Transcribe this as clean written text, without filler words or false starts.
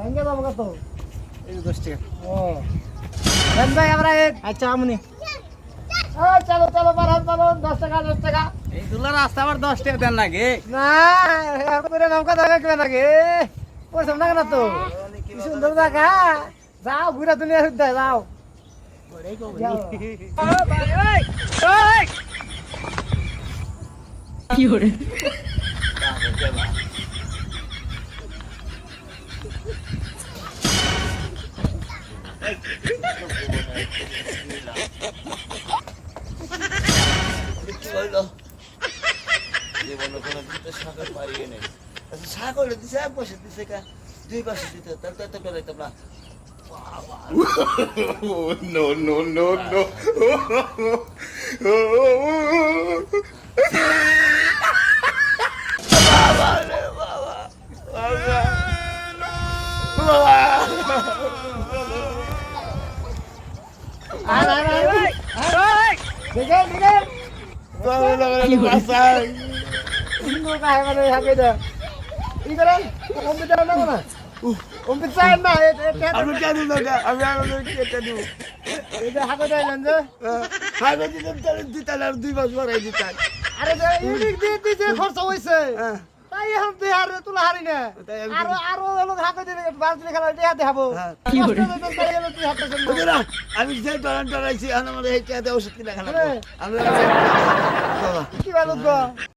ব্যাংকে যাবো কত? এই 10 টাকা। ও দেন ভাই আমরা আচ্ছা আমনি চলো চলো পারহান চলো 10 টাকা 10 টাকা। এই দুলা রাস্তা আবার 10 টাকা দেন লাগে। না এখন করে নৌকা দেখা কেন লাগে ওই সব না কেন তো কি সুন্দর জায়গা যাও ঘুরে দুনিয়া ঘুরতে যাও বড়াই কো যাও। কি hore Oh, no, no, no, no. দেখে দেখে কি hore নৌকা হয় মানে হাঁকে দেয় ই করেন কম্পিউটার না না কম্পিউটার না আমি কেন লাগা আমি আর কেটে দিব। এই যে হাঁকে দেয় যে খাইবে দিতাম তাহলে দিতাল আর 2 মাস পরে দিতাল। আরে যে ইউনিক দিয়ে দিতে খরচ হইছে হ্যাঁ তাই এখন তুই আর তুলা হারি না তাই আমি আরো আরো লোক হাঁকে দিলে বালতি খেলা দেয়া দেখাবো হ্যাঁ। কি করে? তুই হাঁটতে বুঝলা আমি যে টরান টরাইছি আমার এই টাকা ওষুধ কিনা খানা হ্যাঁ। আমরা বাবা কি ভালো